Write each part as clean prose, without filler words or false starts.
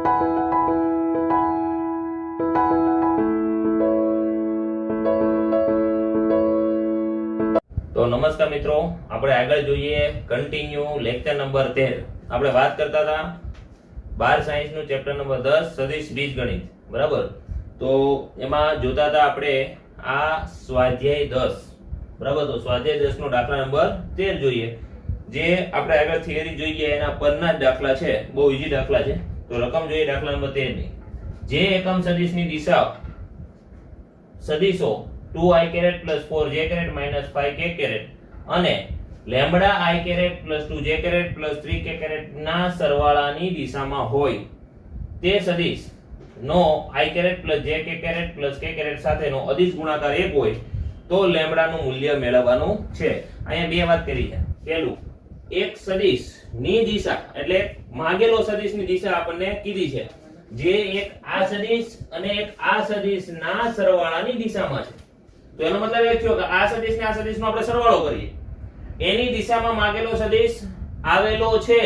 तो नमस्कार मित्रों, આપણે આગળ જોઈએ કન્ટિન્યુ લેક્ચર નંબર 13। આપણે વાત કરતા હતા 12 સાયન્સ નું ચેપ્ટર નંબર 10 સદિશ બીજગણિત, બરાબર। તો એમાં જોતા હતા આપણે આ સ્વાધ્યાય 10, બરાબર। તો સ્વાધ્યાય 10 નો દાખલા નંબર 13 જોઈએ, જે આપણે આગળ થિયરી જોઈએ એના પરના જ દાખલા છે, બહુ ઈઝી દાખલા છે। તો રકમ જોઈએ દાખલા નંબર 13 ની। જે એકમ સદિશની દિશા સદિશો 2i caret plus 4j caret minus 5k caret અને lambda i caret plus 2j caret plus 3k caret ના સરવાળાની દિશામાં હોય તે સદિશ નો i caret plus jk caret plus k caret સાથેનો અદિશ ગુણાકાર 1 હોય તો લેમ્બડા નું મૂલ્ય મેળવવાનું છે। અહીંયા બે વાત કરી છે। પહેલું, એક સદિશ ની દિશા એટલે માગેલો સદિશની દિશા આપણને કીધી છે, જે એક આ સદિશ અને એક આ સદિશના સરવાળાની દિશામાં છે। તો એનો મતલબ એ થયો કે આ સદિશ ને આ સદિશનો આપણે સરવાળો કરીએ, એની દિશામાં માગેલો સદિશ આવેલો છે।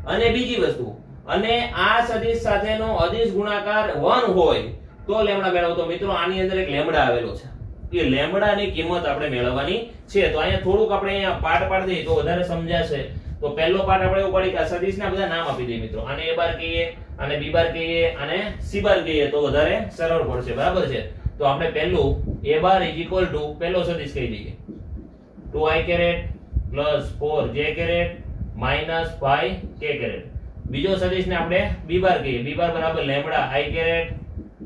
અને બીજી વસ્તુ, અને આ સદિશ સાથેનો અદિશ ગુણાકાર 1 હોય તો લેમ્બડા મેળવતો। મિત્રો આની અંદર એક લેમ્બડા આવેલો છે, એ લેમ્બડાની કિંમત આપણે મેળવવાની છે। તો અહીંયા થોડુંક આપણે અહીંયા પાર્ટ પાડી દઈએ તો વધારે સમજાશે। તો પહેલો પાર્ટ આપણે એવું પડી કે આ સદિશના બધા નામ આપી દઈએ મિત્રો, આને a બાર કહીએ, આને b બાર કહીએ, આને c બાર કહીએ તો વધારે સરળ પડશે, બરાબર છે। તો આપણે પહેલું a બાર = પહેલો સદિશ કહી દઈએ 2i caret plus 4j caret minus 5k caret। બીજો સદિશને આપણે b બાર કહીએ, b બાર બરાબર lambda i caret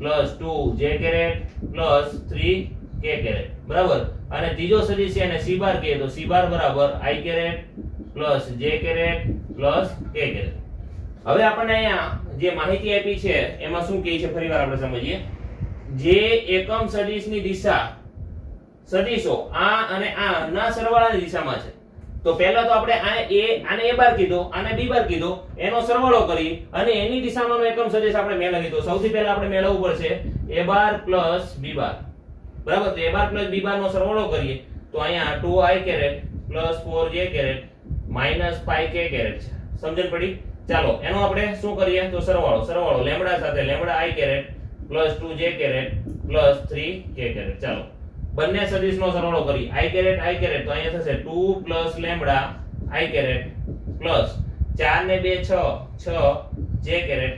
plus 2j caret plus 3k caret, બરાબર। અને ત્રીજો સદિશ છે એને c બાર કહીએ તો c બાર બરાબર i caret plus j caret plus k caret। હવે આપણને અહીંયા જે માહિતી આપી છે એમાં શું કહે છે ફરીવાર આપણે સમજીએ। જે એકમ સદિશની દિશા સદિશો આ અને આ ના સરવાળાની દિશામાં છે, તો પહેલા તો આપણે આને a બાર કીધો, આને b બાર કીધો, એનો સરવાળો કરી અને એની દિશામાંનો એકમ સદિશ આપણે મેળવી। તો સૌથી પહેલા આપણે મેળવવું પડશે a બાર plus b બાર, બરાબર। તો a bar plus b bar નો સરવાળો કરીએ તો અહીંયા 2i caret plus 4j caret minus 5k caret છે, સમજણ પડી? ચાલો એનો આપણે શું કરીએ તો સરવાળો લેમ્બડા સાથે lambda i caret plus 2j caret plus 3k caret। ચાલો બંને સદિશનો સરવાળો કરી i caret તો અહીંયા થશે 2 plus lambda i caret plus 4 ને 2 6 j caret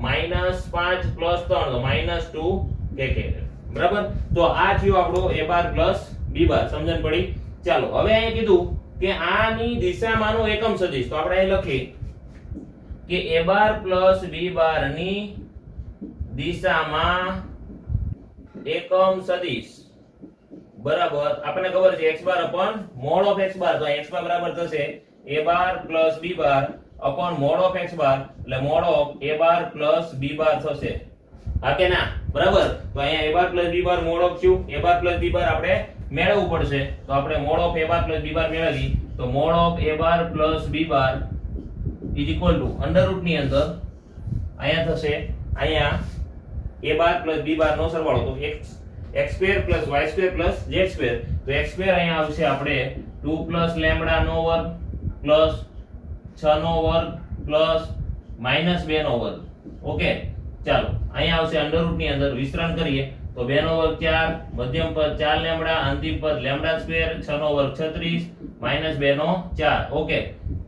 minus 5 plus 3 તો minus 2k caret, બરાબર। તો આ થયું આપણો a બાર plus b બાર, સમજણ પડી? ચાલો હવે અહીંયા કીધું કે આની દિશામાંનો એકમ સદિશ, તો આપણે અહીં લખીએ કે a બાર plus b બાર ની દિશામાં એકમ સદિશ બરાબર આપણને ખબર છે x bar upon mod of x બાર। તો x બાર બરાબર થશે a bar plus b bar upon mod of x બાર, એટલે mod of a bar plus b bar થશે, હા કે ના? બરાબર। તો અહીંયા a bar plus b bar mod of q a bar plus b બાર આપણે મેળવવું પડશે। તો આપણે mod of a bar plus b બાર મેળવી તો mod of a bar plus b bar = under route ની અંદર અહીંયા થશે અહીંયા a bar plus b bar નો સરવાળો, તો x square plus y square plus z square। તો x square અહીંયા આવશે આપણે 2 plus lambda નો વર્ગ plus 6 નો વર્ગ plus minus 2 નો વર્ગ। ઓકે, ચાલો અહીંયા આવશે અંડર રૂટ ની અંદર વિસ્તરણ કરીએ તો 2 નો વર્ગ 4, મધ્યમ પદ 4 લેમ્બડા, અંતિમ પદ લેમ્બડા સ્ક્વેર, 6 નો વર્ગ 36 minus 2 નો 4। ઓકે,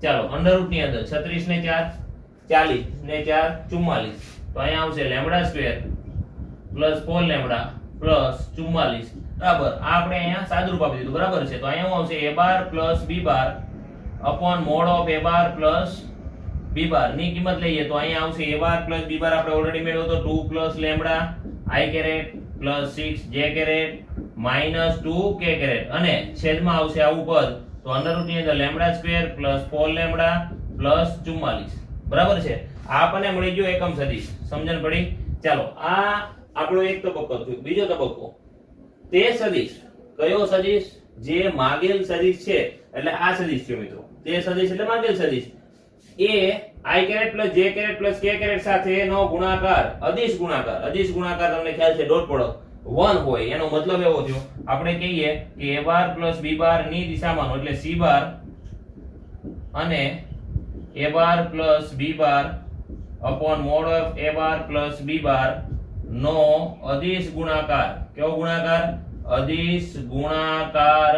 ચાલો અંડર રૂટ ની અંદર 36 ને 4 40 ને 4 44। તો અહીંયા આવશે lambda square plus 4 lambda plus 44, બરાબર। આ આપણે અહીંયા સાદુરૂપ આપી દીધું, બરાબર છે। તો અહીંયા શું આવશે a bar plus b bar upon mod of a bar plus b બાર ની કિંમત લઈએ તો અહીંયા આવશે a બાર plus b બાર આપણે ઓલરેડી મેળવ્યો તો 2 plus lambda i caret plus 6 j caret minus 2k caret અને છેદમાં આવશે આવું પદ, તો અંડર રૂટ ની અંદર lambda square plus 4 lambda plus 44, બરાબર છે। આ આપણને મળી ગયો એકમ સદિશ, સમજણ પડી? ચાલો આ આપણો એક તબક્કો થયો। બીજો તબક્કો, તે સદિશ કયો સદિશ? જે માગેલ સદિશ છે, એટલે આ સદિશ છે મિત્રો। તે સદિશ એટલે માગેલ સદિશ એ i caret plus j caret plus k caret સાથેનો ગુણાકાર અદિશ ગુણાકાર તમને ખ્યાલ છે ડોટ પ્રોડક્ટ 1 હોય, એનો મતલબ એવો થયો આપણે કહીએ કે a બાર plus b બાર ની દિશામાંનો એટલે c બાર અને a bar plus b bar upon mod of A bar plus B bar नो अदिश गुणाकार केવો ગુણાકાર અદિશ ગુણાકાર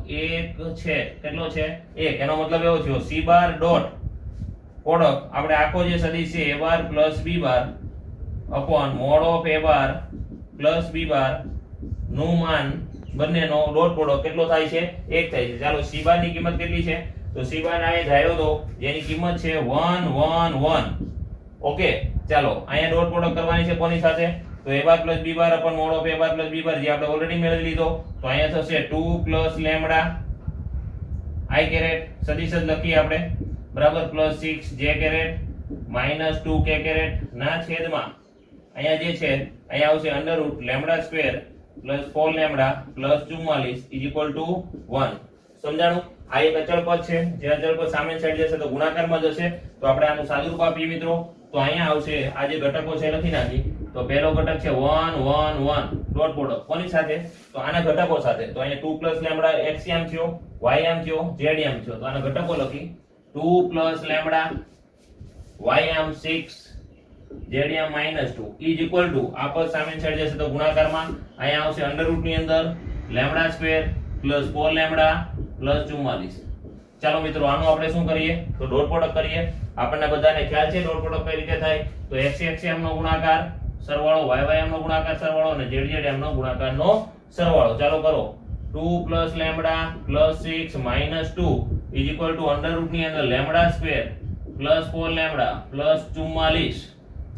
1 છે કેટલો છે 1 એનો મતલબ એવો થયો c બાર ડોટ પ્રોડક્ટ આપણે આખો જે સદિશ છે a bar plus b bar upon mod of a bar plus b बार નું માન બંનેનો ડોટ પ્રોડક્ટ કેટલો થાય છે 1 થાય છે ચાલો c બાર ની કિંમત કેટલી છે તો c બાર આ ધાર્યો તો જેની કિંમત છે 1 1 1 ઓકે ચાલો અહીંયા ડોટ પ્રોડક્ટ કરવાની છે કોની સાથે તો a bar plus b bar upon mod of a bar plus b बार જે આપણે ઓલરેડી મેળવી લીધો તો અહીંયા થશે 2 પ્લસ લેમ્બડા i કેરેટ સદિશ જ લખીએ આપણે બરાબર plus 6 j caret minus 2 k caret ના છેદમાં અહીંયા જે છે અહીંયા આવશે under root lambda square plus 4 lambda plus 44 is equal to 1 સમજાણું આ એક અચળ પદ છે જે અચળ પદ સામે સાઈડ જશે તો ગુણાકારમાં જશે તો આપણે આનું સાદુરૂપ આપીએ મિત્રો તો અહીંયા આવશે આ જે ઘટકો છે લખી નાખી તો પહેલો ઘટક છે 1 1 1 ડોટ પ્રોડક્ટ કોની સાથે તો આના ઘટકો સાથે તો અહીંયા 2 પ્લસ લેમ્બડા x m થયો y m થયો z m થયો તો આના ઘટકો લખી 2 plus lambda y m 6 zm -2 is equal to આ પદ સામે સાઈડ જશે તો ગુણાકારમાં અહીંયા આવશે અંડર રૂટ ની અંદર lambda square plus 4 lambda plus 44 ચાલો મિત્રો આનું આપણે શું કરીએ તો ડોટ પ્રોડક્ટ કરીએ આપણને બધાને ખ્યાલ છે ડોટ પ્રોડક્ટ કઈ રીતે થાય તો x m નો ગુણાકાર સરવાળો y m નો ગુણાકાર સરવાળો અને z m નો ગુણાકારનો સરવાળો ચાલો કરો 2 plus lambda plus 6 -2 is equal to under route ની અંદર lambda square plus 4 lambda plus 44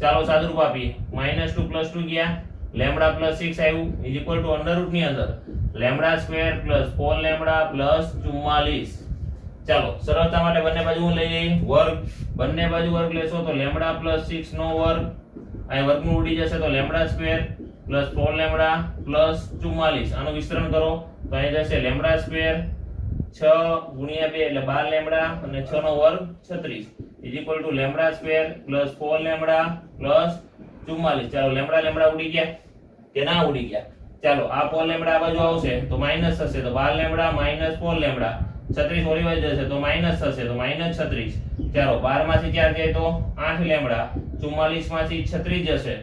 ચાલો સાદુરૂપ આપીએ -2 પ્લસ 2 ગયા લેમ્બડા પ્લસ 6 આવ્યું is equal two under route ની અંદર lambda square plus 4 lambda plus 44 ચાલો સરળતા માટે બંને બાજુ લઈ લઈએ વર્ગ બંને બાજુ વર્ગ લેશો તો લેમ્બડા પ્લસ 6 નો વર્ગ અહીં વર્ગમૂળ ઉડી જશે તો lambda square plus 4 lambda plus 44 આનું વિસ્તરણ કરો તો અહીં જશે લેમ્બડા સ્ક્વેર 6 ગુણ્યા 2 એટલે 12 લેમ્બડા અને 6 નો વર્ગ 36 is equal to lambda square plus 4 lambda plus 44 ચાલો લેમ્બડા લેમ્બડા ઉડી ગયા કે ના ઉડી ગયા ચાલો આ 4 લેમ્બડા આ બાજુ આવશે તો માઈનસ થશે તો 12 લેમ્બડા માઈનસ 4 લેમ્બડા 36 ઓલી બાજુ જશે તો માઈનસ થશે તો માઈનસ 36 ચાલો 12 માંથી 4 જાય તો 8 લેમ્બડા 44 માંથી 36 જશે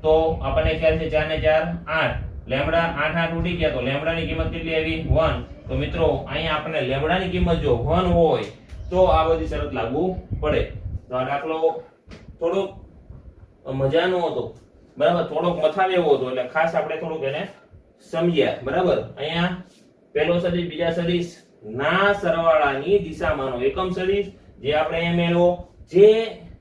તો આપણને ખ્યાલ છે 4 ને 4 8 લેમ્બડા 8 8 ઉડી ગયા તો લેમ્બડા ની કિંમત કેટલી આવી 1 તો મિત્રો અહીંયા આપણે લેમ્બડા ની કિંમત જો 1 હોય તો આ બધી શરત લાગુ પડે તો આ દાખલો થોડો મજાનો હતો બરાબર થોડોક મથાવે એવો હતો એટલે ખાસ આપણે થોડુંક એને સમજ્યા બરાબર અહીંયા પહેલો સદિશ બીજા સદિશ ના સરવાળાની દિશામાંનો એકમ સદિશ જે આપણે અહીંયા મેળવો જે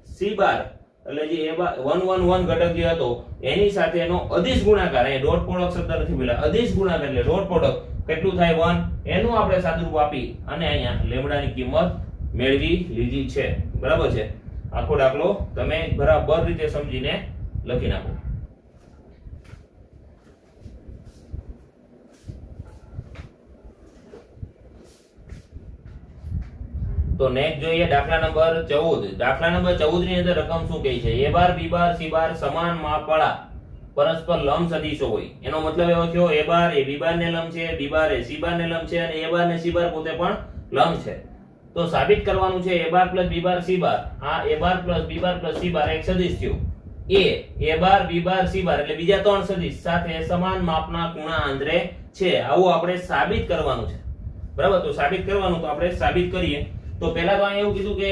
c બાર એટલે જે 111 ઘટક જે હતો એની સાથેનો અદિશ ગુણાકાર અહીંયા ડોટ પ્રોડક્ટ શબ્દ નથી બોલ્યા અદિશ ગુણાકાર એટલે ડોટ પ્રોડક્ટ કેટલું થાય 1 એનું આપણે સાદુરૂપ આપી અને અહીંયા લેમ્બડાની કિંમત મેળવી લીધી છે બરાબર છે આખો દાખલો તમે બરાબર રીતે સમજીને લખી નાખો તો નેક્સ્ટ જોઈએ દાખલા નંબર 14 દાખલા નંબર 14 ની અંદર રકમ શું કહે છે a bar b bar c બાર સમાન માપવાળા પરસ્પર લંબ સદિશો હોય એનો મતલબ એવો થયો a બાર એ b બાર ને લંબ છે b બાર એ c બાર ને લંબ છે અને a બાર ને c બાર પોતે પણ લંબ છે તો સાબિત કરવાનું છે a bar plus b bar c બાર આ a bar plus b bar plus c બાર એક સદિશ થયો a bar b bar c bar એટલે બીજા ત્રણ સદિશ સાથે સમાન માપના ખૂણા આંતરે છે આવું આપણે સાબિત કરવાનું છે બરાબર તો સાબિત કરવાનું તો આપણે સાબિત કરીએ તો પહેલા તો અહીંયા એવું કીધું કે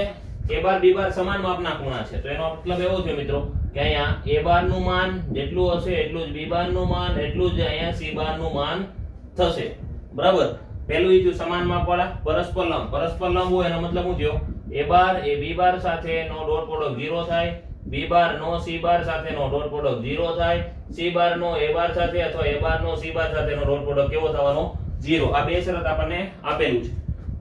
a બાર b બાર સમાન માપના ખૂણા છે તો એનો મતલબ એવો છે મિત્રો કે અહીંયા a બાર નું માન જેટલું હશે એટલું જ b બાર નું માન એટલું જ અહીંયા c બાર નું માન થશે બરાબર પહેલું ઈ સમાન માપવાળા પરસ્પર લંબ હોય એનો મતલબ શું થયો a bar A b bar સાથેનો ડોટ પ્રોડક્ટ 0 થાય b બાર નો c બાર સાથેનો ડોટ પ્રોડક્ટ 0 થાય c બાર નો a બાર સાથે અથવા a બાર નો c બાર સાથેનો ડોટ પ્રોડક્ટ કેવો થવાનો 0 આ બે શરત આપણને આપેલું છે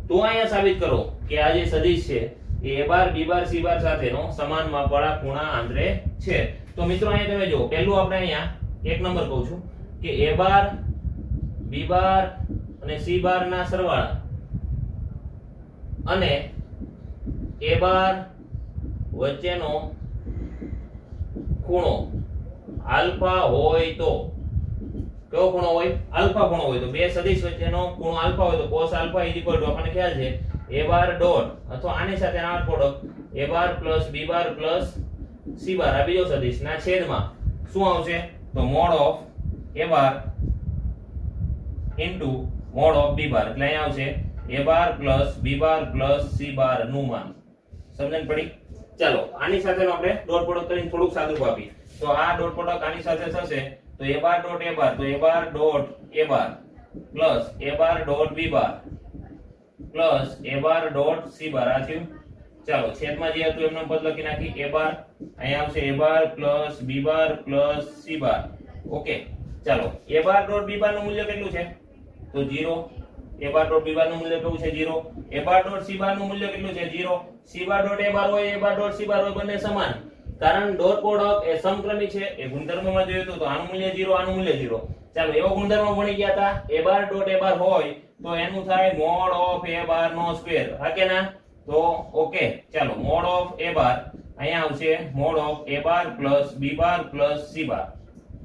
તો અહીંયા સાબિત કરો કે આ જે સદિશ છે એ a bar b bar c બાર સાથેનો સમાન માપવાળા ખૂણા આંતરે છે તો મિત્રો અહીંયા તમે જો પહેલું આપણે અહીંયા એક નંબર કહું છું કે a બાર b બાર અને c બાર ના સરવાળા અને a બાર વચ્ચેનો ખૂણો આલ્ફા હોય તો કેવો ખૂણો હોય આલ્ફા ખૂણો હોય તો બે સદિશ વચ્ચેનો ખૂણો આલ્ફા હોય તો cos આલ્ફા આપણને ખ્યાલ છે a બાર ડોટ અથવા આની સાથે આ product a bar plus b bar plus c બાર આ બીજો સદિશ ના છેદમાં શું આવશે તો mod of a bar into mod of b બાર એટલે અહીંયા આવશે a bar plus b bar plus c બાર નું માન સમજણ પડી ચાલો આની સાથેનો આપણે ડોટ પ્રોડક્ટ કરીને થોડુંક સાદું આપીએ તો આ ડોટ પ્રોડક્ટ આની સાથે થશે તો a bar dot a bar તો a bar dot a bar plus a bar dot b bar plus a bar dot c બાર આ થયું ચાલો છેદમાં જે હતું એમનો પદ લખી નાખી a બાર અહીંયા આવશે a bar plus b bar plus c bar okay ચાલો a bar dot b bar નું મૂલ્ય કેટલું છે તો 0 a bar dot b bar નું મૂલ્ય કેવું છે 0 a બાર ડોટ c બાર નું મૂલ્ય કેટલું છે 0 c bar dot a bar હોય a બાર ડોટ c બાર હોય બંને સમાન કારણ ડોટ પ્રોડક્ટ એ સમક્રમી છે એ ગુણધર્મમાં જોયું તો આનું મૂલ્ય 0 આનું મૂલ્ય 0 ચાલો એવો ગુણધર્મ ભણી ગયા હતા a bar dot a bar હોય તો એનું થાય મોડ ઓફ a બાર નો સ્ક્વેર હા કે ના તો ઓકે ચાલો મોડ ઓફ a બાર અહીંયા આવશે mod of a bar plus b bar plus c bar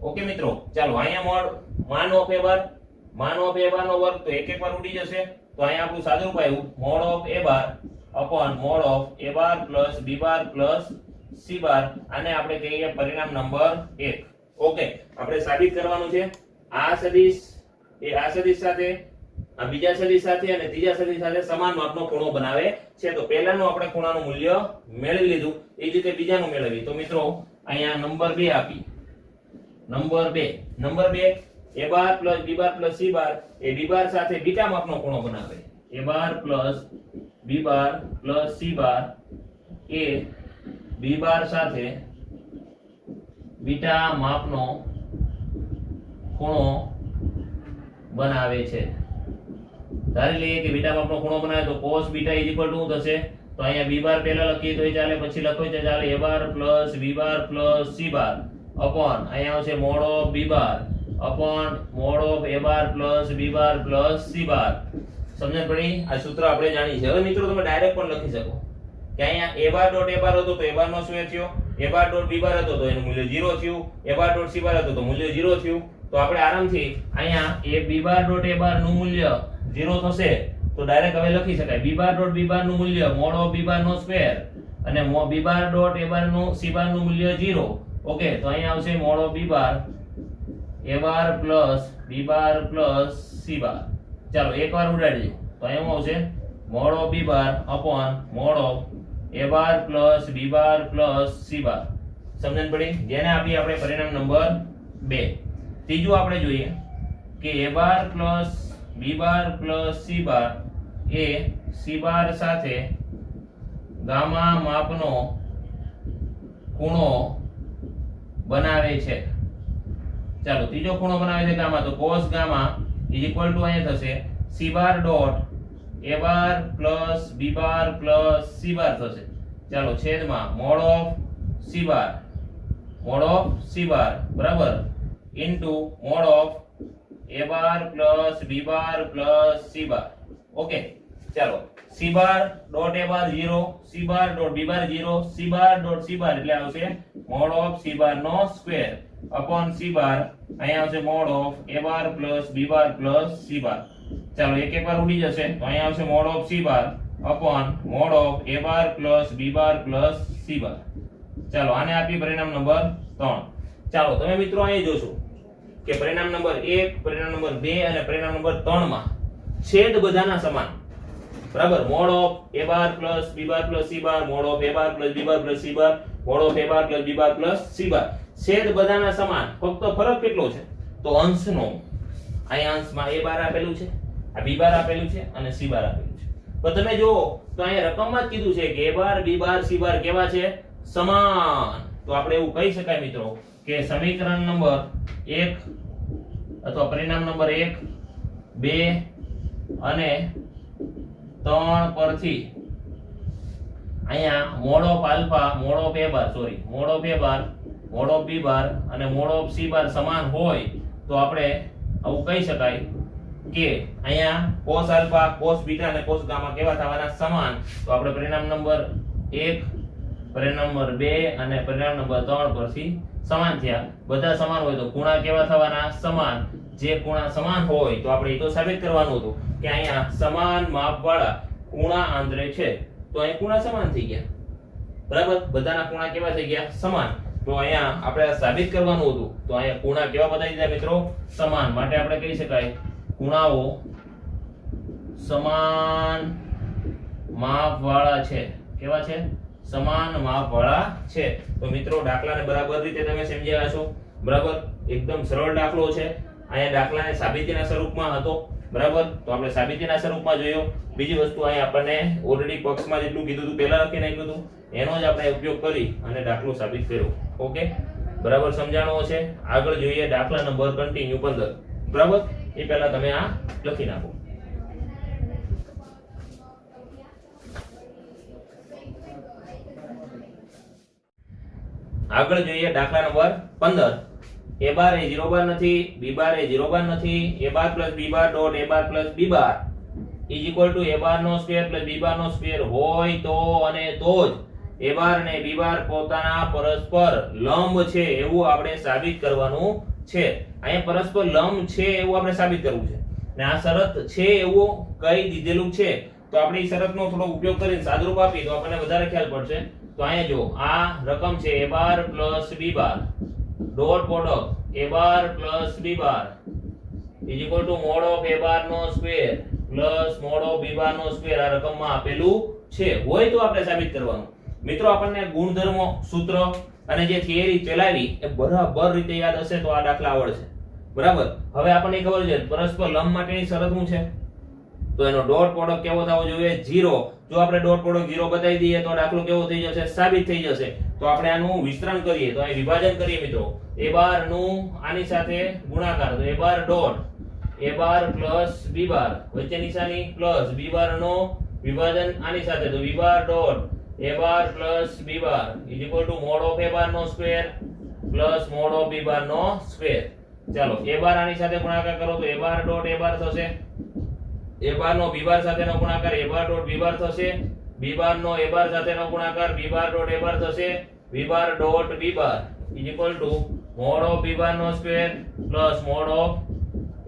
okay મિત્રો ચાલો અહીંયા મોડ માન ઓફ a બાર નો વર્ગ તો એક એક વાર ઉડી જશે તો અહીંયા આપણું સાદું રૂપ આવ્યું mode of a bar upon mode of a bar plus b bar plus c બાર આને આપણે કહીએ પરિણામ નંબર 1 ઓકે આપણે સાબિત કરવાનું છે આ સદિશ સાથે આ બીજા સદિશ સાથે અને ત્રીજા સદિશ સાથે સમાન માપનો ખૂણો બનાવે છે તો પહેલાનું આપણે ખૂણાનું મૂલ્ય મેળવી લીધું એ જ રીતે બીજાનું મેળવી તો મિત્રો અહીંયા નંબર 2 આપી number 2 a bar plus b bar plus c bar A b બાર સાથે બીટા માપનો ખૂણો બનાવે a bar plus b bar plus c bar A b બાર સાથે બીટા માપનો ખૂણો બનાવે છે ધારી લઈએ કે બીટા માપનો ખૂણો બનાવે તો cos બીટા શું થશે તો અહીંયા b બાર પહેલા લખીએ તો ચાલે પછી લખો તો ચાલે a bar plus b bar plus c bar upon અહીંયા આવશે mod of b bar upon mode of a bar plus b bar plus c બાર સમજણ પડી આ સૂત્ર આપણે જાણી છે હવે મિત્રો તમે ડાયરેક્ટ પણ લખી શકો કે અહીંયા a બાર ડોટ a બાર હતો તો a બાર નો શું થયો a બાર ડોટ b બાર હતો તો એનું મૂલ્ય 0 થયું a બાર ડોટ c બાર હતો તો મૂલ્ય 0 થયું તો આપણે આરામથી અહીંયા a b bar dot a bar નું મૂલ્ય 0 થશે તો ડાયરેક્ટ હવે લખી શકાય b bar dot b bar નું મૂલ્ય મોડ ઓફ b બાર નો સ્ક્વેર અને b bar dot a bar નું c બાર નું મૂલ્ય 0 ઓકે તો અહીંયા આવશે mod of b bar a bar plus b bar plus c બાર ચાલો એકવાર ઉડાડી દો તો અહીંયા આવશે mod of b bar upon mode of a bar plus b bar plus c બાર સમજણ પડી જેને આપી આપણે પરિણામ નંબર 2 ત્રીજું આપણે જોઈએ કે a bar plus b bar plus c bar A c બાર સાથે ગામા માપનો ખૂણો બનાવે છે ચાલો ત્રીજો ખૂણો બનાવે છે ગામા તો cos ગામા અહીંયા થશે c bar dot a bar plus b bar plus c bar થશે ચાલો છેદમાં મોડ ઓફ c બાર બરાબર into mod of a bar plus b bar plus c bar okay ચાલો c bar dot a bar 0 c bar dot b bar 0 c bar dot c bar એટલે આવશે mod of c bar નો square upon c bar અહીંયા આવશે mod of a bar plus b bar plus c બાર ચાલો એક એક વાર ઉડી જશે તો અહીંયા આવશે mod of c bar upon mode of a bar plus b bar plus c બાર ચાલો આને આપી પરિણામ નંબર 3 ચાલો તમે મિત્રો અહીં જોશો કે પરિણામ નંબર 1 પરિણામ નંબર 2 અને પરિણામ નંબર 3 માં છેદ બધાના સમાન બરાબર mode of a bar plus b bar plus c bar mod of a bar plus b bar plus c bar mod of a bar plus b bar plus c બાર છેદ બધાના સમાન ફક્ત ફરક કેટલો છે તો અંશનો અહીંયા અંશમાં a બાર આપેલું છે આ b બાર આપેલું છે અને c બાર આપેલું છે તો તમે જો તો અહીંયા રકમમાં જ કીધું છે કે a bar b bar c બાર કેવા છે સમાન તો આપણે એવું કહી શકાય મિત્રો કે સમીકરણ નંબર 1 અથવા પરિણામ નંબર 1 2 અને 3 પરથી અહીંયા mode of alpha mode of a bar mod of a bar mod of b બાર અને મોડ ઓફ c બાર સમાન હોય તો આપણે આવું કહી શકાય કે અહીંયા cos આલ્ફા cos બીટા અને cos ગામા કેવા થવાના સમાન તો આપણે પરિણામ નંબર 1 પરિણામ નંબર 2 અને પરિણામ નંબર 3 પરથી સમાન થયા બધા સમાન હોય તો ખૂણા કેવા થવાના સમાન જે ખૂણા સમાન હોય તો આપણે એ તો સાબિત કરવાનું હતું કે અહીંયા સમાન માપવાળા ખૂણા આંતરે છે તો અહીં ખૂણા સમાન થઈ ગયા બરાબર, બધાના ખૂણા કેવા થઈ ગયા? સમાન. તો અહીંયા આપણે સાબિત કરવાનું હતું, તો અહીંયા ખૂણા કેવા બતાવી દીધા મિત્રો? સમાન. માટે આપણે કહી શકાય ખૂણાઓ સમાન માપવાળા છે. કેવા છે? સમાન માપવાળા છે. તો મિત્રો દાખલાને બરાબર રીતે તમે સમજ્યા છો. બરાબર, એકદમ સરળ દાખલો છે. અહીંયા દાખલાને સાબિતીના સ્વરૂપમાં હતો. બરાબર, તો આપણે સાબિતીના સ્વરૂપમાં જોયો. બીજી વસ્તુ અહીંયા આપણને ઓલરેડી પક્ષમાં જેટલું કીધું હતું પહેલા લખી નાખ્યું હતું, એનો જ આપણે ઉપયોગ કરી અને દાખલો સાબિત કર્યો. ઓકે, બરાબર સમજાણો છે. આગળ જોઈએ દાખલા નંબર કન્ટિન્યુ 15. બરાબર, એ પહેલા તમે આ લખી નાખો. આગળ જોઈએ દાખલા number 15. a bar A 0 bar નથી, b બાર એ 0 બાર નથી, a bar plus b bar dot a bar plus b bar is equal to a bar નો સ્ક્વેર પ્લસ b બાર નો સ્ક્વેર હોય તો અને તો જ a બાર અને b બાર પોતાના પરસ્પર લંબ છે એવું આપણે સાબિત કરવાનું છે. અહીંયા પરસ્પર લંબ છે એવું આપણે સાબિત કરવું છે. ને આ શરત છે એવું કઈ દીધેલું છે, તો આપણે એ શરતનો થોડો ઉપયોગ કરીને સાદુરૂપ આપી તો આપણને વધારે ખ્યાલ પડશે. તો અહીંયા જો આ રકમ છે a bar plus b bar dot product a bar plus b bar is equal to mod of a bar નો square plus mod of b bar નો સ્ક્વેર આ રકમમાં આપેલું છે. હોય તો આપણે સાબિત કરવાનું. મિત્રો આપણને ગુણધર્મો, સૂત્ર અને જે થિયરી ચલાવી એ બરાબર રીતે યાદ હશે તો આ દાખલા આવડશે. બરાબર, હવે આપણને ખબર છે પરસ્પર લંબ માટેની શરત શું છે, તો એનો ડોટ પ્રોડક્ટ કેવો થવો જોઈએ? 0. જો આપણે ડોટ પ્રોડક્ટ 0 બતાવી દઈએ તો દાખલો કેવો થઈ જશે? સાબિત થઈ જશે. તો આપણે આનું વિસ્તરણ કરીએ, તો અહીં વિભાજન કરીએ મિત્રો. a બાર નું આની સાથે ગુણાકાર, તો a bar dot a bar plus b બાર વચ્ચે નિશાની પ્લસ b બાર નો વિભાજન આની સાથે, તો b bar dot a bar plus b bar is equal to mod of a bar નો square plus mod of b bar નો square. ચાલો a bar આની સાથે ગુણાકાર કરો તો a bar dot a bar થશે, a બાર નો b બાર સાથેનો ગુણાકાર a bar dot b bar થશે, b બાર નો a બાર સાથેનો ગુણાકાર b bar dot a bar થશે, b bar dot b bar is equal to mod of b bar નો square plus mod of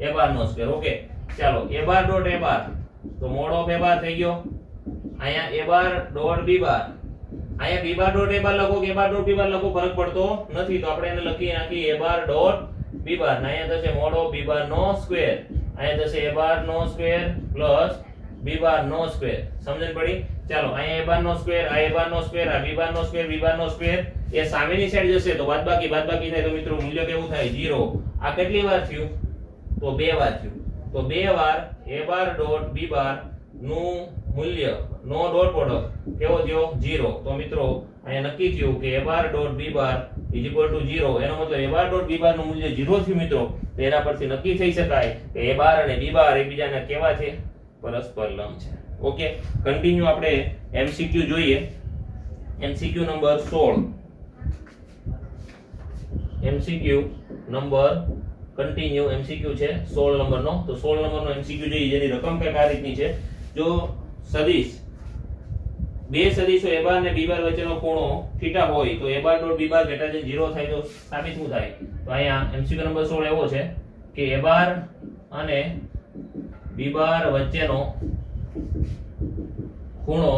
a bar નો square. Okay, ચાલો a bar dot a bar, તો mod of a bar થઈ ગયો. અહીંયા a bar dot b bar, અહીંયા b bar dot a bar લખો કે a bar dot b bar લખો ફરક પડતો નથી, તો આપણે એને લખી નાખી a bar dot b bar. અહીંયા થશે મોડ ઓફ b બાર નો સ્ક્વેર, અહીંયા થશે a બાર નો સ્ક્વેર પ્લસ b બાર નો સ્ક્વેર. સમજણ પડી? ચાલો અહીંયા a બાર નો સ્ક્વેર, આ a બાર નો સ્ક્વેર, આ b બાર નો સ્ક્વેર, b બાર નો સ્ક્વેર એ સામેની સાઈડ જશે તો બાદબાકી થાય, તો મિત્રો મૂલ્ય કેવું થાય? 0. આ કેટલી વાર થયું? તો 2 વાર થયું. તો 2 વાર a bar dot b bar નું મૂલ્ય નો ડોટ પ્રોડક્ટ કેવો થયો? 0. તો મિત્રો અહીંયા નક્કી થયું કે a bar dot b bar is equal to 0. એનો મતલબ a bar dot b bar નું મૂલ્ય 0 થયું મિત્રો. તો એના પરથી નક્કી થઈ શકાય કે a બાર અને b બાર એકબીજાના કેવા છે? પરસ્પર લંબ છે. ઓકે, કન્ટિન્યુ આપણે MCQ જોઈએ. MCQ number 16. MCQ number continue MCQ છે 16 નંબરનો. તો 16 નંબરનો MCQ જોઈએ, જેની રકમ કંઈક આ રીતની છે. જો સદિશ બે સદિશો a બાર અને b બાર વચ્ચેનો ખૂણો થીટા હોય તો a bar dot b bar greater than 0 થાય તો સાબિત શું થાય? તો અહીંયા MCQ નંબર 16 એવો છે કે a બાર અને b બાર વચ્ચેનો ખૂણો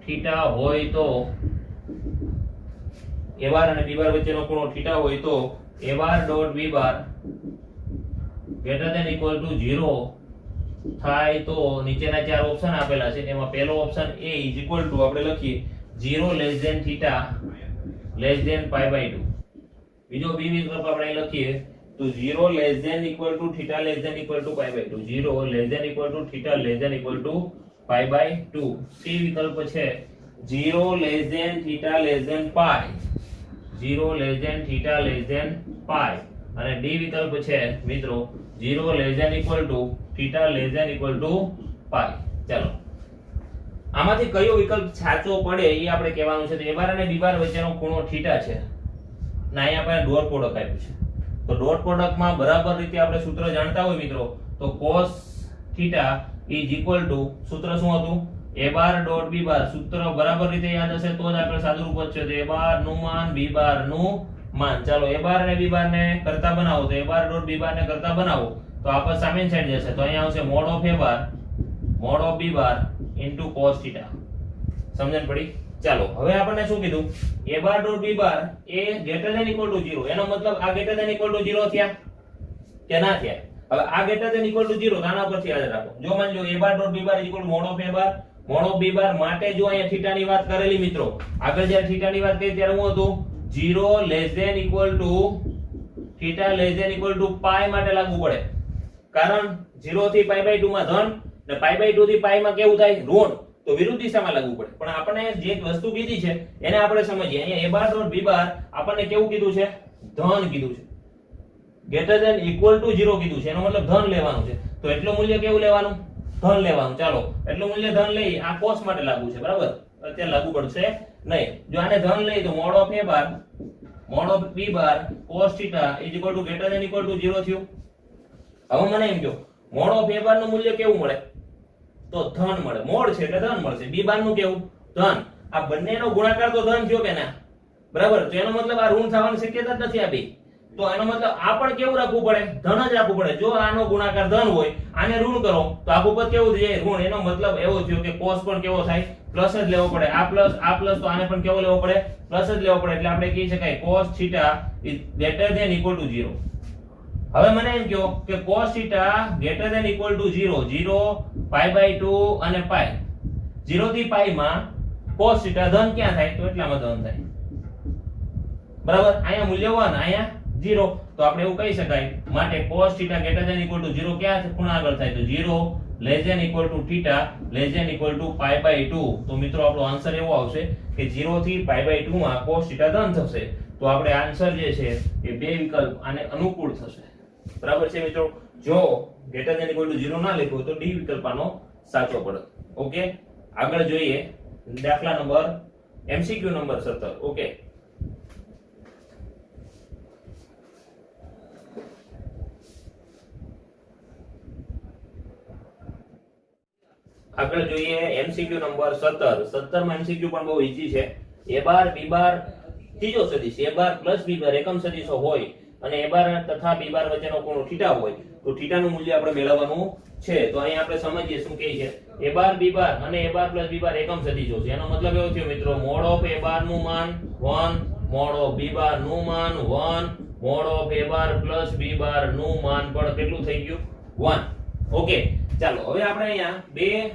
થીટા હોય તો a બાર અને b બાર વચ્ચેનો ખૂણો થીટા હોય તો a bar dot b bar greater than equal to 0 થાય તો નીચેના 4 ઓપ્શન આપેલા છે, એમાં પહેલો option A is equal to આપણે લખીએ 0 less than theta less than pi by 2. બીજો B વિકલ્પ આપણે લખીએ તો 0 less than equal to theta less than equal to pi by 2. 0 less than equal to theta less than equal to pi by 2. C વિકલ્પ છે 0 less than theta less than pi, 0 less than theta less than pi. અને D વિકલ્પ છે મિત્રો 0 less than equal to theta less than equal to pi. ચાલો આમાંથી કયો વિકલ્પ સાચો પડે એ આપણે કહેવાનું છે. તો a બાર અને b બાર વચ્ચેનો ખૂણો થીટા છે ને અહીંયા આપણે ડોટ પ્રોડક્ટ આપ્યું છે. તો ડોટ પ્રોડક્ટમાં બરાબર રીતે આપણે સૂત્ર જાણતા હોય મિત્રો, તો cos theta is equal two સૂત્ર શું હતું? a બાર ડોટ b બાર. સૂત્ર બરાબર રીતે યાદ હશે તો જ આપણે સાદું રૂપ છે. તો a બાર નું માન b બાર નું માન. ચાલો a બાર અને b બાર ને કરતા બનાવો, તો a બાર ડોટ b બાર ને કરતા બનાવો તો આપસ સામેની સાઈડ જશે. તો અહીંયા આવશે mod of a bar mod of b bar into cos theta. સમજણ પડી? ચાલો હવે આપણને શું કીધું a bar dot b bar એ ગ્રેટર ધેન ઇક્વલ ટુ 0 એનો મતલબ આ ગ્રેટર ધેન ઇક્વલ ટુ 0 થયા કે ના થયા હવે આ ગ્રેટર ધેન ઇક્વલ ટુ 0 આના પરથી યાદ રાખો જો માની લો a bar dot b bar equal to mod of a bar mod of b બાર માટે જો અહીંયા થીટા ની વાત કરેલી મિત્રો આગળ જ્યારે થીટા ની વાત કરી ત્યારે હું હતું 0 less than equal to theta less than equal to pi માટે લાગુ પડે કારણ 0 થી પાઈ બાય 2 માં ધન ને પાઈ બાય 2 થી પાઈ માં કેવું થાય ઋણ તો વિરુદ્ધ દિશામાં લાગુ પડે પણ આપણે જે વસ્તુ કીધી છે એને આપણે સમજીએ અહીંયા a બાર ડોટ b બાર આપણને કેવું કીધું છે ધન કીધું છે ગ્રેટર ધેન ઇક્વલ ટુ 0 કીધું છે એનો મતલબ ધન લેવાનું છે તો એટલું મૂલ્ય કેવું લેવાનું ધન લેવાનું ચાલો એટલું મૂલ્ય ધન લઈ આ કોસ માટે લાગુ છે બરાબર અત્યારે લાગુ પડશે નહીં જો આને ધન લઈ તો mod of a bar mod of b bar cos θ equal to greater than equal to 0 થયું હવે મને એમ કહો મોડ ઓફ a બાર નું મૂલ્ય કેવું મળે તો ધન મળે મોડ છે એટલે ધન મળશે b બાર નું કેવું ધન આ બંનેનો ગુણાકાર તો ધન થયો કે ના બરાબર તો એનો મતલબ આ ઋણ થવાની શક્યતા જ નથી આ બે તો એનો મતલબ આ પણ કેવું રાખવું પડે ધન જ રાખવું પડે જો આનો ગુણાકાર ધન હોય આને ઋણ કરો તો આખું પદ કેવું થઈ જાય ઋણ એનો મતલબ એવો થયો કે cos પણ કેવો થાય પ્લસ જ લેવો પડે આ પ્લસ તો આને પણ કેવો લેવો પડે પ્લસ જ લેવો પડે એટલે આપણે કહી શકાય cos θ is greater than equal to 0 હવે મને એમ કહો કે cos θ greater than equal to 0 0 pi by 2 અને પાઈ 0 થી પાઈ માં cos θ ધન ક્યાં થાય તો એટલામાં ધન થાય બરાબર અહીંયા મૂલ્ય 1 અહીંયા 0 તો આપણે એવું કહી શકાય માટે cos θ greater than equal to 0 ક્યાં ખૂણા આગળ થાય તો 0 less than equal to θ less than equal to pi by 2 તો મિત્રો આપણો આન્સર એવો આવશે કે 0 થી પાઈ બાય 2 માં cos θ ધન થશે તો આપણે આન્સર જે છે એ બે વિકલ્પ આને અનુકૂળ થશે બરાબર છે મિત્રો જો ગ્રેટર ધેન ઇક્વલ ટુ 0 ના લખ્યો તો ડી વિકલ્પ આનો સાચો પડે ઓકે આગળ જોઈએ દાખલા નંબર એમસીક્યુ નંબર 17 ઓકે આગળ જોઈએ એમસીક્યુ નંબર 17 માં એમસીક્યુ પણ બહુ ઈઝી છે a બાર b બાર ત્રીજો સદિશ a બાર પ્લસ b બાર એકમ સદિશો હોય અને a બાર તથા b બાર વચ્ચેનો ખૂણો θ હોય તો θ નું મૂલ્ય આપણે મેળવવાનું છે તો અહીં આપણે સમજીએ શું કહે છે a બાર b બાર અને a બાર પ્લસ b બાર એકમ સદિશો છે એનો મતલબ એવો થયો મિત્રો મોડ ઓફ a બાર નું માન 1 મોડ ઓફ b બાર નું માન 1 mode of a bar plus b bar નું માન પણ કેટલું થઈ ગયું 1 ઓકે ચાલો હવે આપણે અહીંયા બે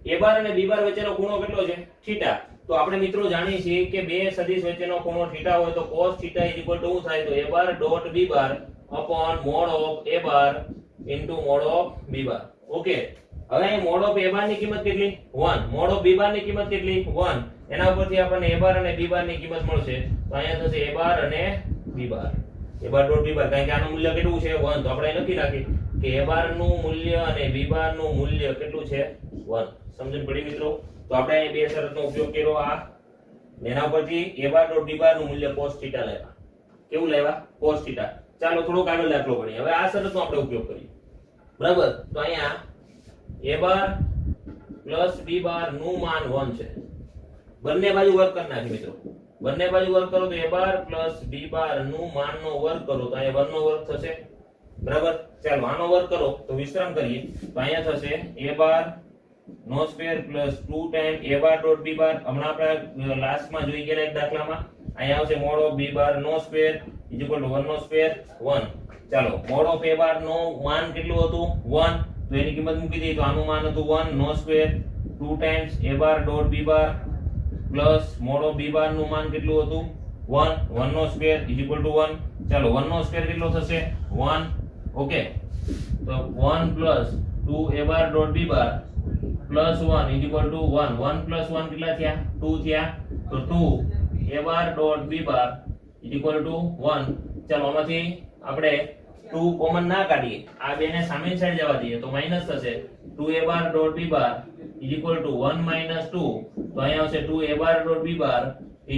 a બાર અને b બાર વચ્ચેનો ખૂણો કેટલો છે θ તો આપણે મિત્રો જાણીએ છીએ કે બે સદિશ વચ્ચેનો ખૂણો θ હોય તો cos θ શું થાય તો a bar dot b bar upon mode of a bar into mod of b bar okay હવે અહીં મોડ ઓફ a બાર ની કિંમત કેટલી 1 મોડ ઓફ b બાર ની કિંમત કેટલી 1 એના ઉપરથી આપણને a બાર અને b બાર ની કિંમત મળશે તો અહીંયા થશે a બાર અને b bar a bar dot b બાર કારણ કે આનું મૂલ્ય કેટલું છે 1 તો આપણે લખી નાખી કે a બાર નું મૂલ્ય અને b બાર નું મૂલ્ય કેટલું છે 1 સમજણ પડી મિત્રો તો આપણે અહીં બે શરતનો ઉપયોગ કર્યો આ એના ઉપરથી a bar dot b bar નું મૂલ્ય cos θ લેવા કેવું લેવા cos θ ચાલો થોડોક આગળ દાખલો ગણીએ હવે આ શરતનો આપણે ઉપયોગ કરીએ બરાબર તો અહીંયા a bar plus b bar નું માન 1 છે બંને બાજુ વર્ગ કરી નાખી મિત્રો બંને બાજુ વર્ગ કરો તો a bar plus b bar નું માન નો વર્ગ કરો તો અહીંયા 1 નો વર્ગ થશે બરાબર ચાલો આનો વર્ગ કરો તો વિસ્તરણ કરીએ તો અહીંયા થશે a બાર નો square plus 2 time a bar dot b bar હમણાં આપણે લાસ્ટ માં જોઈ ગયા એક દાખલામાં અહીંયા આવશે મોડ ઓફ b બાર નો સ્ક્વેર ઇક્વલ ટુ 1 નો સ્ક્વેર 1 ચાલો મોડ ઓફ a બાર નો માન કેટલું હતું 1 તો એની કિંમત મૂકી દઈએ તો આનું માન હતું 1 નો square 2 times a bar dot b bar plus mod of b bar નું માન કેટલું હતું 1 1 નો સ્ક્વેર ઇક્વલ ટુ 1 ચાલો 1 નો સ્ક્વેર કેટલો થશે 1 ઓકે તો 1 plus 2 a bar dot b bar plus 1 equal to 1 1 plus 1 કેટલા થયા 2 થયા તો 2 a bar dot b bar equal to 1 ચાલો આમાંથી આપણે 2 કોમન ના કાઢીએ આ બેને સામેની સાઈડ જવા દઈએ તો માઈનસ થશે 2 a bar dot b bar equal to 1 minus 2 તો અહીંયા આવશે 2 a bar dot b bar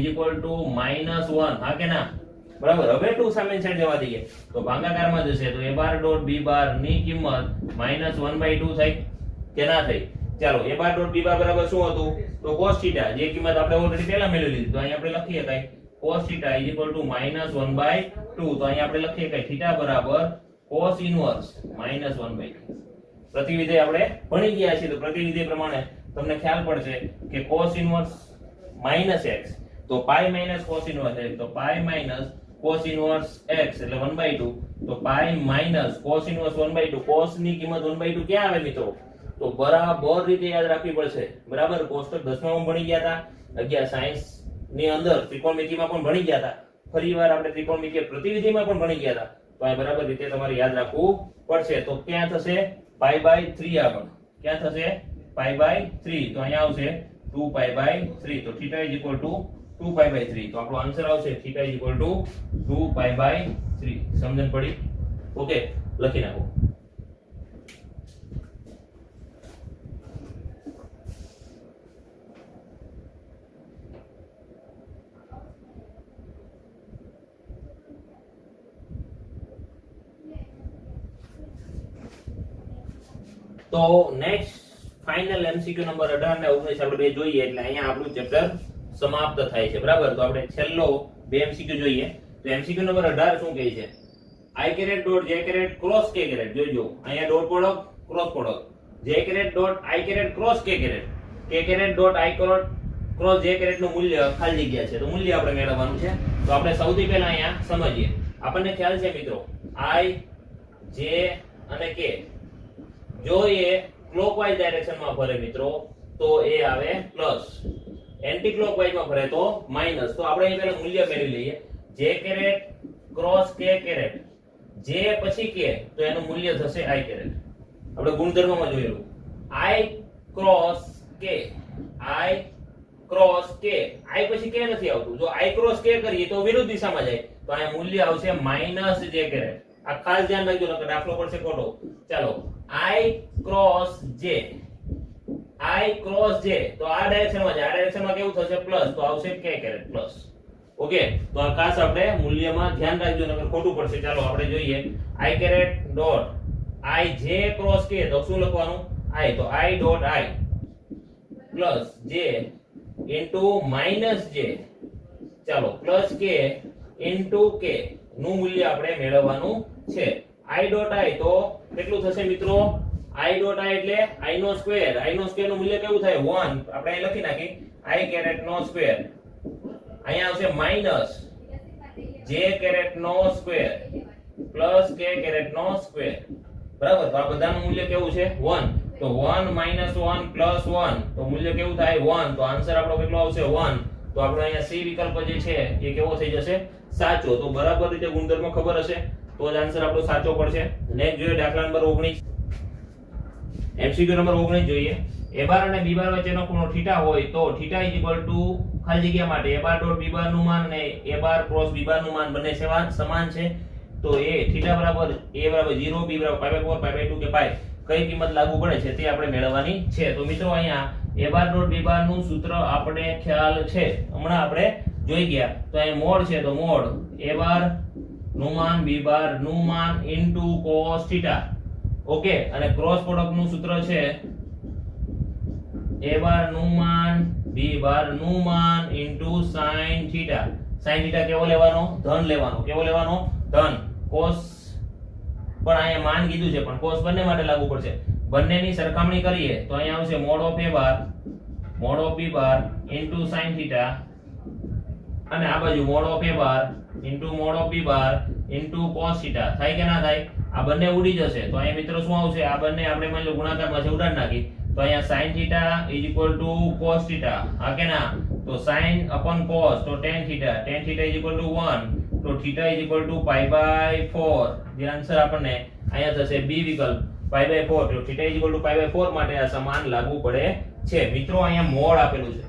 equal to minus 1 હા કે ના બરાબર હવે 2 સામેની સાઈડ જવા દઈએ તો ભાગાકારમાં જશે તો a બાર ડોટ b બાર ની કિંમત માઈનસ 1/2 થઈ કે ના થઈ ચાલો a બાર ડોટ b બાર બરાબર શું હતું તો cos θ જે કિંમત આપણે ઓલરેડી પહેલા મેળવી લીધી તો અહીં આપણે લખીએ કઈ cos θ -1/2 તો અહીં આપણે લખીએ કઈ θ બરાબર cos ઇન્વર્સ -1/2 પ્રતિવિધેય આપણે ભણી ગયા છીએ તો પ્રતિવિધેય પ્રમાણે તમને ખ્યાલ પડશે કે cos ઇન્વર્સ માઇનસ x, તો pi minus cos inverse x, તો pi minus cos inverse x એટલે 1/2, તો pi minus cos inverse 1/2, cos ની કિંમત 1/2 ક્યાં આવે મિત્રો? તો બરાબર રીતે યાદ રાખવી પડશે. બરાબર, કોષ્ટક 10 માં ભણી ગયા હતા, 11 સાયન્સ ની અંદર ત્રિકોણમિતિમાં પણ ભણી ગયા હતા, ફરીવાર આપણે ત્રિકોણમિતિય પ્રતિવિધિમાં પણ ભણી ગયા હતા. તો આ બરાબર રીતે તમારે યાદ રાખવું પડશે. તો ક્યાં થશે? π/3 આગળ ક્યાં થશે? π/3, તો અહીંયા આવશે 2π/3, તો θ = 2π/3, તો આપણો આન્સર આવશે θ = 2π/3. સમજણ પડી? ઓકે, લખી નાખો. તો નેક્સ્ટ ફાઇનલ એમસીક્યુ નંબર 18 ને 19 આપણે બે જોઈએ એટલે અહીંયા આપણું ચેપ્ટર સમાપ્ત થાય છે. બરાબર, તો આપણે છેલ્લો બે એમસીક્યુ જોઈએ. તો એમસીક્યુ નંબર 18 શું કહે છે? i caret dot j caret cross k caret. જોજો અહીંયા dot product cross product, j caret dot i caret cross k caret, k caret dot i caret cross j caret નું મૂલ્ય ખાલી જગ્યા છે, તો મૂલ્ય આપણે મેળવવાનું છે. તો આપણે સૌથી પહેલા અહીંયા સમજીએ. આપણને ખ્યાલ છે મિત્રો, i j અને k જો એ ક્લોકવાઇઝ ડાયરેક્શનમાં ફરે મિત્રો તો એ આવે પ્લસ, એન્ટી ક્લોકવાઇઝ માં ફરે તો માઈનસ. તો આપણે અહીં પહેલા મૂલ્ય મેળવી લઈએ. j caret cross k caret, j પછી k તો એનું મૂલ્ય થશે i કેરેટ. આપણે ગુણધર્મમાં જોયેલું i cross k, i cross k, i પછી k નથી આવતું. જો i ક્રોસ k કરીએ તો વિરુદ્ધ દિશામાં જાય, તો આ મૂલ્ય આવશે માઈનસ j કેરેટ. આ ખાસ ધ્યાન રાખજો નકર દાખલો પડશે ખોટો. ચાલો, i cross j, i cross j, તો આ ડાયરેક્શનમાં જાય, આ ડાયરેક્શનમાં કેવું થશે? પ્લસ, તો આવશે k કેરેટ પ્લસ. ઓકે, તો આ ખાસ આપણે મૂલ્યમાં ધ્યાન રાખજો નકર ખોટું પડશે. ચાલો આપણે જોઈએ i caret dot i j cross k, તો શું લખવાનું? i, તો i dot i plus j into minus j, ચાલો પ્લસ k ઇન્ટુ k નું મૂલ્ય આપણે મેળવવાનું છે. i ડોટ i તો કેટલું થશે મિત્રો? i ડોટ i એટલે i નો સ્ક્વેર, i નો સ્ક્વેર નું મૂલ્ય કેવું થાય? 1. આપણે અહીં લખી નાખી i કેરેટ નો સ્ક્વેર, અહીંયા આવશે માઈનસ j કેરેટ નો સ્ક્વેર પ્લસ k કેરેટ નો સ્ક્વેર. બરાબર, તો આ બધાનું મૂલ્ય કેવું છે? 1. તો 1 - 1 પ્લસ 1, તો મૂલ્ય કેવું થાય? 1. તો આન્સર આપણો કેટલો આવશે? 1. તો આપણો અહીંયા સી વિકલ્પ જે છે એ કેવો થઈ જશે? સાચો. તો બરાબર રીતે ગુણધર્મ ખબર હશે તો જ આન્સર આપણો સાચો પડશે. નેક્સ્ટ જોઈએ દાખલા નંબર 19. એમસીક્યુ નંબર 19 જોઈએ. a બાર અને b બાર વચ્ચેનો ખૂણો θ હોય તો θ = ખાલી જગ્યા માટે a bar dot b bar નું માન અને a bar cross b bar નું માન બંને સમાન છે. તો એ θ બરાબર a બરાબર 0, b બરાબર π/4, π/2 કે પાઈ કઈ કિંમત લાગુ પડે છે તે આપણે મેળવવાની છે. તો મિત્રો અહીંયા a bar dot b bar નું સૂત્ર આપણે ખ્યાલ છે, હમણાં આપણે જોઈ ગયા. તો અહીં મોડ છે, તો મોડ a બાર નું માન b બાર નું માન ઇન્ટુ cos θ. ઓકે, અને ક્રોસ પ્રોડક્ટ નું સૂત્ર છે a બાર નું માન b બાર નું માન ઇન્ટુ sin θ. sin θ કેવો લેવાનો? ધન લેવાનો. કેવો લેવાનો? ધન. cos પણ અહીંયા માન કીધું છે પણ cos બંને માટે લાગુ પડશે. બંનેની સરખામણી કરીએ તો અહીંયા આવશે mod of a bar mod of b bar into sin θ, અને આ બાજુ mode of a bar into mod of b bar into cos θ. થાય કે ના થાય? આ બંને ઉડી જશે. તો અહીંયા મિત્રો શું આવશે? આ બંને આપણે માની લો ગુણાકારમાં છે, ઉડાડ નાખી. તો અહીંયા sin θ = cos θ. હા કે ના? તો sin upon cos, તો tan θ, tan θ = 1, તો θ = π/4. જે આન્સર આપણને અહીંયા થશે બી વિકલ્પ π/4. તો θ = π/4 માટે આ સમાન લાગુ પડે છે. મિત્રો અહીંયા મોડ આપેલું છે,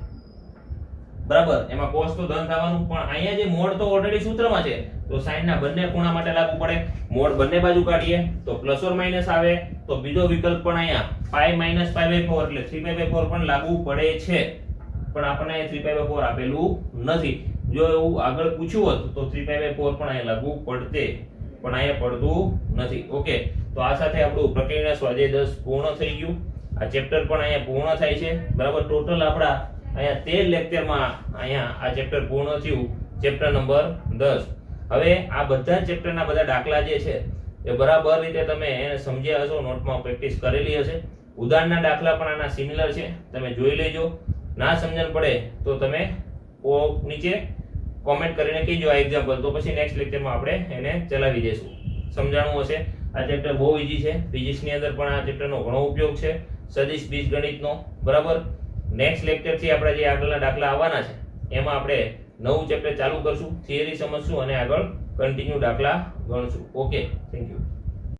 બરાબર, એમાં cos તો ધન થવાનું, પણ અહીંયા જે મોડ તો ઓલરેડી સૂત્રમાં છે, તો sin ના બંને ખૂણા માટે લાગુ પડે. મોડ બંને બાજુ કાઢીએ તો પ્લસ ઓર માઈનસ આવે, તો બીજો વિકલ્પ પણ અહીંયા π - π/4 એટલે 3π/4 પણ લાગુ પડે છે, પણ આપણને 3π/4 આપેલું નથી. જો એવું આગળ પૂછ્યું હોત તો 3π/4 પણ અહીંયા લાગુ પડતે, પણ અહીંયા પડતું નથી. ઓકે, તો આ સાથે આપણું પ્રક્રિયા સ્વાધ્યાય 10 પૂર્ણ થઈ ગયું. આ ચેપ્ટર પણ અહીંયા પૂર્ણ થાય છે. બરાબર, ટોટલ આપડા અહીંયા 13 લેક્ચરમાં અહીંયા આ ચેપ્ટર પૂર્ણ થયું, ચેપ્ટર નંબર 10. હવે આ બધા ચેપ્ટરના બધા દાખલા જે છે એ બરાબર રીતે તમે એને સમજ્યા હશો, નોટમાં પ્રેક્ટિસ કરેલી હશે. ઉદાહરણના દાખલા પણ આના સિમિલર છે, તમે જોઈ લેજો. ના સમજણ પડે તો તમે નીચે કોમેન્ટ કરીને કહેજો આ એક્ઝામ્પલ, તો પછી નેક્સ્ટ લેક્ચરમાં આપણે એને ચલાવી દેશું. સમજાણું હશે. આ ચેપ્ટર બહુ ઈઝી છે. ફિઝિક્સની અંદર પણ આ ચેપ્ટરનો ઘણો ઉપયોગ છે, સદિશ બીજગણિતનો. બરાબર. નેક્સ્ટ લેક્ચરથી આપણે જે આગળના દાખલા આવવાના છે એમાં આપણે નવું ચેપ્ટર ચાલુ કરશું, થિયરી સમજશું અને આગળ કન્ટિન્યુ દાખલા ગણશું. Okay, thank you.